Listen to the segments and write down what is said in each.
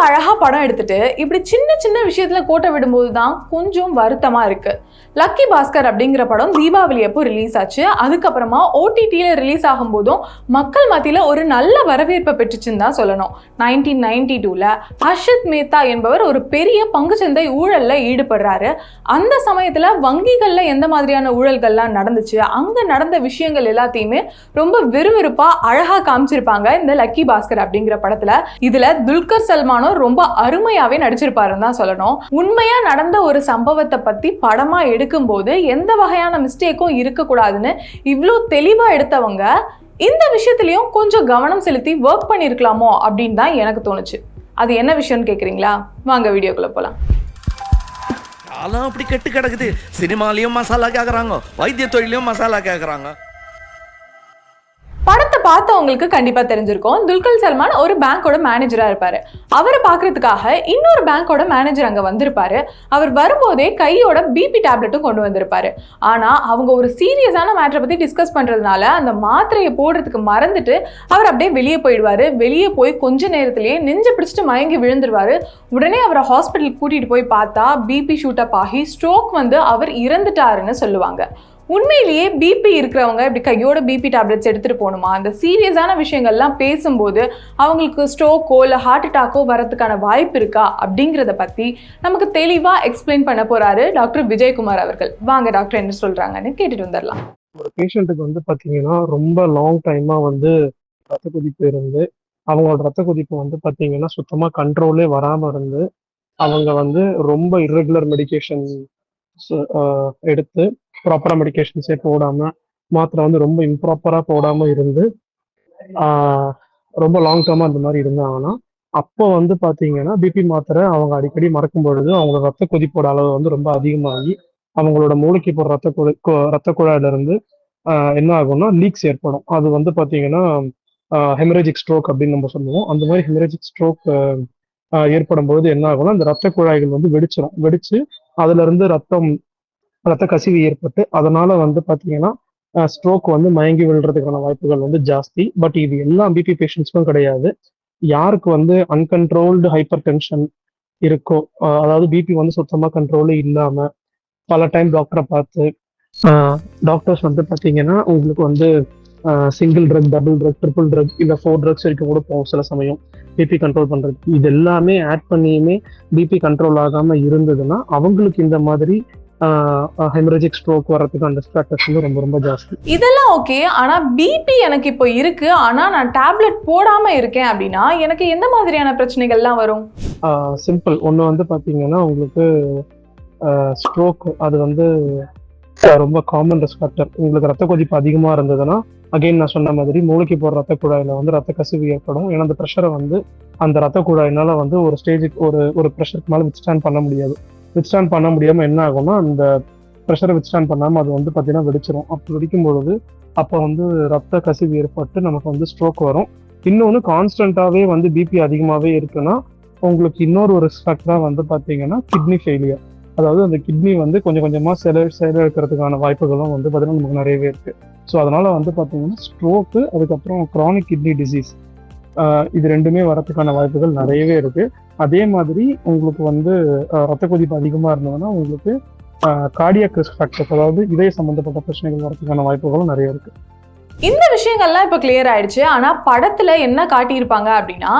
அழகா படம் எடுத்துட்டு இப்படி சின்ன சின்ன விஷயத்துல கோட்டை விடும்போது தான் கொஞ்சம் வருத்தமா இருக்கு. லக்கி பாஸ்கர் அப்படிங்கிற படம் தீபாவளி அப்போ ரிலீஸ் ஆச்சு. அதுக்கப்புறமா ஓடிடியில ரிலீஸ் ஆகும் போதும் மக்கள் மத்தியில ஒரு நல்ல வரவேற்பை பெற்றுச்சுன்னு தான் சொல்லணும். 1992ல ஹர்ஷத் மேத்தா என்பவர் ஒரு பெரிய பங்குச்சந்தை ஊழல்ல ஈடுபடுறாரு. அந்த சமயத்துல வங்கிகள்ல எந்த மாதிரியான ஊழல்கள்லாம் நடந்துச்சு, அங்க நடந்த விஷயங்கள் எல்லாத்தையுமே ரொம்ப விறுவிறுப்பா அழகா காமிச்சிருப்பாங்க இந்த லக்கி பாஸ்கர் அப்படிங்கிற படத்துல. இதுல துல்கர் சல்மானும் ரொம்ப அருமையாவே நடிச்சிருப்பாருன்னு தான் சொல்லணும். உண்மையா நடந்த ஒரு சம்பவத்தை பத்தி படமா எடுக்கும் போது எந்த வகையான மிஸ்டேக்கும் இருக்கக்கூடாதுன்னு இவ்வளோ தெளிவா எடுத்தவங்க இந்த விஷயத்திலையும் கொஞ்சம் கவனம் செலுத்தி ஒர்க் பண்ணிருக்கலாமோ அப்படின்னு தான் எனக்கு தோணுச்சு. அது என்ன விஷயம்னு கேக்குறீங்களா? வாங்க வீடியோக்குள்ள போலாம். காலம் அப்படி கெட்டு கிடக்குது. சினிமாலையும் மசாலா கேக்குறாங்க, வைத்திய தொழிலையும் மசாலா கேக்குறாங்க. படத்தை பார்த்தவங்களுக்கு கண்டிப்பா தெரிஞ்சிருக்கும். துல்கர் சல்மான் ஒரு பேங்கோட மேனேஜரா இருப்பாரு. அவரை பாக்குறதுக்காக இன்னொரு பேங்கோட மேனேஜர் அங்க வந்திருப்பாரு. அவர் வரும்போதே கையோட பிபி டேப்லெட்டும் கொண்டு வந்திருப்பாரு. ஆனா அவங்க ஒரு சீரியஸான மேட்டரை பத்தி டிஸ்கஸ் பண்றதுனால அந்த மாத்திரையை போடுறதுக்கு மறந்துட்டு அவர் அப்படியே வெளியே போயிடுவாரு. வெளியே போய் கொஞ்ச நேரத்திலேயே நெஞ்சு பிடிச்சிட்டு மயங்கி விழுந்துருவாரு. உடனே அவரை ஹாஸ்பிட்டல் கூட்டிட்டு போய் பார்த்தா பிபி ஷூட் அப் ஆகி ஸ்ட்ரோக் வந்து அவர் இறந்துட்டாருன்னு சொல்லுவாங்க. உண்மையிலேயே பிபி இருக்கிறவங்க இப்படி கையோட பிபி டேப்லெட்ஸ் எடுத்துட்டு போகணுமா? அந்த சீரியஸான விஷயங்கள்லாம் பேசும்போது அவங்களுக்கு ஸ்ட்ரோக்கோ இல்லை ஹார்ட் அட்டாக்கோ வரதுக்கான வாய்ப்பு இருக்கா அப்படிங்கிறத பத்தி நமக்கு தெளிவா எக்ஸ்பிளைன் பண்ண போறாரு டாக்டர் விஜயகுமார் அவர்கள். வாங்க டாக்டர் என்ன சொல்றாங்கன்னு கேட்டுட்டு வந்துடலாம். ஒரு பேஷண்ட்டுக்கு வந்து பாத்தீங்கன்னா ரொம்ப லாங் டைமா வந்து ரத்த கொதிப்பு இருந்து அவங்களோட ரத்த கொதிப்பு வந்து பாத்தீங்கன்னா சுத்தமா கண்ட்ரோலே வராம இருந்து அவங்க வந்து ரொம்ப இர்ரெகுலர் மெடிகேஷன் எடுத்து ப்ராப்பரா மெடிகேஷன்ஸே போடாம மாத்திரை வந்து ரொம்ப இம்ப்ராப்பரா போடாம இருந்து ரொம்ப லாங் டேர்மா அந்த மாதிரி இருந்தாங்கன்னா அப்போ வந்து பாத்தீங்கன்னா பிபி மாத்திரை அவங்க அடிக்கடி மறக்கும் பொழுது அவங்களோட ரத்த கொதிப்போட அளவு வந்து ரொம்ப அதிகமாகி அவங்களோட மூளைக்கு போற ரத்த குழாயில இருந்து என்ன ஆகும்னா லீக்ஸ் ஏற்படும். அது வந்து பாத்தீங்கன்னா ஹெமரேஜிக் ஸ்ட்ரோக் அப்படின்னு நம்ம சொல்லுவோம். அந்த மாதிரி ஹெமரேஜிக் ஸ்ட்ரோக் ஏற்படும் பொழுது என்ன ஆகும்னா அந்த ரத்த குழாய்கள் வந்து வெடிச்சு அதுல இருந்து ரத்த கசிவு ஏற்பட்டு அதனால வந்து பாத்தீங்கன்னா ஸ்ட்ரோக் வந்து மயங்கி விழுறதுக்கான வாய்ப்புகள் வந்து ஜாஸ்தி. பட் இது எல்லா பிபி பேஷண்ட்ஸ்க்கும் கிடையாது. யாருக்கு வந்து அன்கண்ட்ரோல்டு ஹைப்பர் டென்ஷன் இருக்கோ, அதாவது பிபி வந்து சுத்தமா கண்ட்ரோலே இல்லாம பல டைம் டாக்டரை பார்த்து டாக்டர்ஸ் வந்து பாத்தீங்கன்னா உங்களுக்கு வந்து single truck, double truck, triple truck இல்லை 4 ட்ரக்ஸ் வரைக்கும் கூட போகும் சில சமயம் பிபி கண்ட்ரோல் பண்றது. இது எல்லாமே ஆட் பண்ணியுமே பிபி கண்ட்ரோல் ஆகாம இருந்ததுன்னா அவங்களுக்கு இந்த மாதிரி ஹெமரேஜிக் ஸ்ட்ரோக் வரதுக்கு அந்த ஃபேக்டர்ஸ் வந்து ரொம்ப ரொம்ப ஜாஸ்தி. இதெல்லாம் ஓகே. ஆனா பிபி எனக்கு இப்போ இருக்கு, ஆனா நான் டேப்லெட் போடாம இருக்கேன் அப்படின்னா எனக்கு எந்த மாதிரியான பிரச்சனைகள்லாம் வரும்? சிம்பிள். ஒன்று வந்து பாத்தீங்கன்னா உங்களுக்கு ஸ்ட்ரோக் அது வந்து ரொம்ப காமன் ரிஸ்க் ஃபேக்டர். உங்களுக்கு ரத்த கொதிப்பு அதிகமா இருந்ததுன்னா அகைன் நான் சொன்ன மாதிரி மூளைக்கு போற ரத்த குழாயில வந்து ரத்த கசிவு ஏற்படும். ஏன்னா அந்த ப்ரெஷரை வந்து அந்த ரத்த குழாயினால வந்து ஒரு ஸ்டேஜுக்கு ஒரு ப்ரெஷருக்கு மேலே வித்ஸ்டாண்ட் பண்ண முடியாது. வித்ஸ்டாண்ட் பண்ண முடியாம என்ன ஆகும்னா அந்த ப்ரெஷரை வித்ஸ்டாண்ட் பண்ணாம அது வந்து பாத்தீங்கன்னா வெடிச்சிடும். அப்படி வெடிக்கும் பொழுது அப்போ வந்து ரத்த கசிவு ஏற்பட்டு நமக்கு வந்து ஸ்ட்ரோக் வரும். இன்னொன்று கான்ஸ்டன்டாவே வந்து பிபி அதிகமாவே இருக்குன்னா உங்களுக்கு இன்னொரு ரிஸ்க் ஃபேக்டரா வந்து பாத்தீங்கன்னா கிட்னி ஃபெயிலியர். அதாவது அந்த கிட்னி வந்து கொஞ்சம் கொஞ்சமா செயலிழக்கிறதுக்கான வாய்ப்புகளும் வந்து பாத்தீங்கன்னா நமக்கு நிறையவே இருக்கு. ஸோ அதனால வந்து பாத்தீங்கன்னா ஸ்ட்ரோக்கு அதுக்கப்புறம் க்ரானிக் கிட்னி டிசீஸ் இது ரெண்டுமே வரதுக்கான வாய்ப்புகள் நிறையவே இருக்கு. அதே மாதிரி உங்களுக்கு வந்து ரத்த கொதிப்பு அதிகமா இருந்ததுன்னா உங்களுக்கு கார்டியாக் ரிஸ்க் ஃபேக்டர்ஸ், அதாவது இதய சம்பந்தப்பட்ட பிரச்சனைகள் வரதுக்கான வாய்ப்புகளும் நிறைய இருக்கு. இந்த விஷயங்கள்லாம் இப்போ கிளியர் ஆயிடுச்சு. ஆனா படத்துல என்ன காட்டியிருப்பாங்க அப்படின்னா,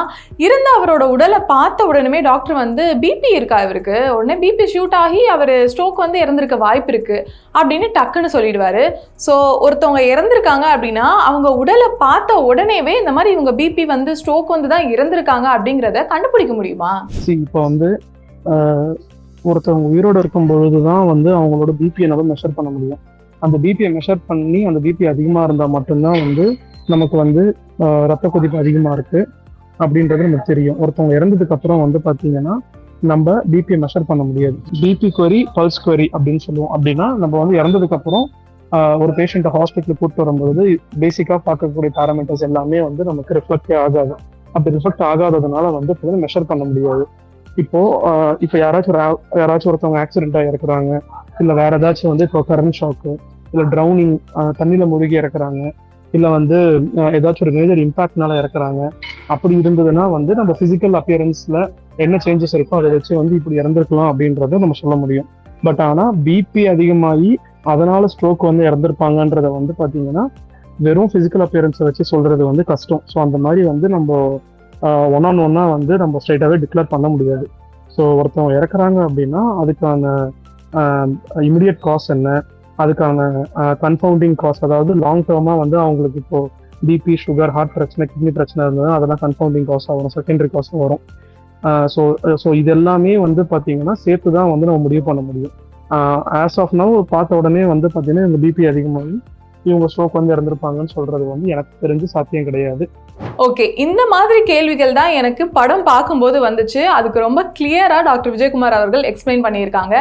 இருந்த அவரோட உடலை பார்த்த உடனே டாக்டர் வந்து பிபி இருக்கா இவருக்கு, உடனே பிபி ஷூட் ஆகி அவர் ஸ்ட்ரோக் வந்து இறந்திருக்க வாய்ப்பு இருக்கு அப்படின்னு டக்குன்னு சொல்லிடுவாரு. ஸோ ஒருத்தவங்க இறந்திருக்காங்க அப்படின்னா அவங்க உடலை பார்த்த உடனேவே இந்த மாதிரி இவங்க பிபி வந்து ஸ்ட்ரோக் வந்து தான் இறந்திருக்காங்க அப்படிங்கிறத கண்டுபிடிக்க முடியுமா? இப்போ வந்து ஒருத்தவங்க உயிரோடு இருக்கும் பொழுதுதான் வந்து அவங்களோட பிபியை நம்ம மெஷர் பண்ண முடியும். அந்த பிபியை மெஷர் பண்ணி அந்த பிபி அதிகமா இருந்தா மட்டும்தான் வந்து நமக்கு வந்து ரத்த கொதிப்பு அதிகமா இருக்கு அப்படின்றது நமக்கு தெரியும். ஒருத்தவங்க இறந்ததுக்கு அப்புறம் வந்து பாத்தீங்கன்னா நம்ம பிபியை மெஷர் பண்ண முடியாது. பிபி குவரி, பல்ஸ் குவரி அப்படின்னு சொல்லுவோம். அப்படின்னா நம்ம வந்து இறந்ததுக்கு அப்புறம் ஒரு பேஷண்ட்டை ஹாஸ்பிட்டலுக்கு கூப்பிட்டு வரும்போது பேசிக்கா பார்க்கக்கூடிய பேராமீட்டர்ஸ் எல்லாமே வந்து நமக்கு ரிஃப்ளெக்டே ஆகாது. அப்படி ரிஃப்ளெக்ட் ஆகாததுனால வந்து மெஷர் பண்ண முடியாது. இப்போ யாராச்சும் ஒருத்தவங்க ஆக்சிடென்ட் ஆகிருக்கிறாங்க, இல்லை வேற ஏதாச்சும் வந்து இப்போ கரண்ட் ஷாக்கு, இல்லை ட்ரௌனிங், தண்ணியில முழுகி இறக்குறாங்க, இல்லை வந்து ஏதாச்சும் ஒரு மேஜர் இம்பாக்ட்னால இறக்குறாங்க. அப்படி இருந்ததுன்னா வந்து நம்ம பிசிக்கல் அப்பியரன்ஸ்ல என்ன சேஞ்சஸ் இருக்கோ அதை வச்சு வந்து இப்படி இறந்துருக்கலாம் அப்படின்றத நம்ம சொல்ல முடியும். பட் ஆனால் பிபி அதிகமாகி அதனால ஸ்ட்ரோக் வந்து இறந்துருப்பாங்கன்றத வந்து பார்த்தீங்கன்னா வெறும் ஃபிசிக்கல் அப்பியரன்ஸை வச்சு சொல்றது வந்து கஷ்டம். ஸோ அந்த மாதிரி வந்து நம்ம ஒன் ஆன் ஒன்னா வந்து நம்ம ஸ்ட்ரைட்டாகவே டிக்ளேர் பண்ண முடியாது. ஸோ ஒருத்தவங்க இறக்குறாங்க அப்படின்னா அதுக்கான இமிடியட் காஸ் என்ன, அதுக்கான கன்ஃபவுண்டிங் காஸ், அதாவது லாங் டேர்மாக வந்து அவங்களுக்கு இப்போ பிபி, சுகர், ஹார்ட் பிரச்சனை, கிட்னி பிரச்சனை இருந்தது அதெல்லாம் கன்ஃபவுண்டிங் காசாக வரும், செகண்டரி காசும் வரும். ஸோ இது எல்லாமே வந்து பார்த்தீங்கன்னா சேர்த்து தான் வந்து நம்ம முடிவு பண்ண முடியும். ஆஸ் ஆஃப் நவ் பார்த்த உடனே வந்து பார்த்தீங்கன்னா இந்த பிபி அதிகமாகி இவங்க ஸ்ட்ரோக் வந்து இறந்துருப்பாங்கன்னு சொல்றது வந்து எனக்கு தெரிஞ்சு சாத்தியம் கிடையாது. ஓகே, இந்த மாதிரி கேள்விகள் தான் எனக்கு படம் பார்க்கும்போது வந்துச்சு. அதுக்கு ரொம்ப கிளியரா டாக்டர் விஜயகுமார் அவர்கள் எக்ஸ்பிளைன் பண்ணியிருக்காங்க.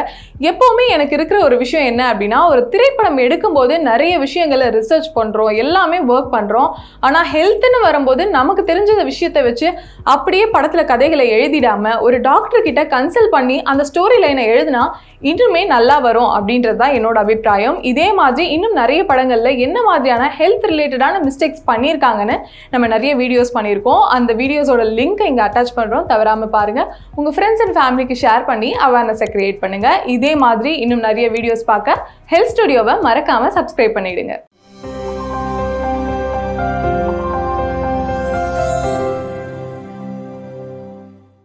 எப்பவுமே எனக்கு இருக்கிற ஒரு விஷயம் என்ன அப்படின்னா, ஒரு திரைப்படம் எடுக்கும்போது நிறைய விஷயங்களை ரிசர்ச் பண்றோம், எல்லாமே ஒர்க் பண்றோம். ஆனா ஹெல்த்னு வரும்போது நமக்கு தெரிஞ்ச விஷயத்தை வச்சு அப்படியே படத்துல கதைகளை எழுதிடாம ஒரு டாக்டர் கிட்ட கன்சல்ட் பண்ணி அந்த ஸ்டோரி லைனை எழுதினா இன்னுமே நல்லா வரும் அப்படின்றது தான் என்னோட அபிப்பிராயம். இதே மாதிரி இன்னும் நிறைய படங்கள்ல என்ன மாதிரியான ஹெல்த் ரிலேட்டடான மிஸ்டேக்ஸ் பண்ணியிருக்காங்கன்னு நம்ம நிறைய வீடியோஸ் பண்ணியிருக்கோம். அந்த வீடியோஸோட லிங்க் இங்கே அட்டாச் பண்ணுறோம், தவறாமல் பாருங்கள். உங்கள் ஃப்ரெண்ட்ஸ் அண்ட் ஃபேமிலிக்கு ஷேர் பண்ணி அவேர்னஸை கிரியேட் பண்ணுங்கள். இதே மாதிரி இன்னும் நிறைய வீடியோஸ் பார்க்க ஹெல்த் ஸ்டுடியோவை மறக்காமல் சப்ஸ்கிரைப் பண்ணிவிடுங்க.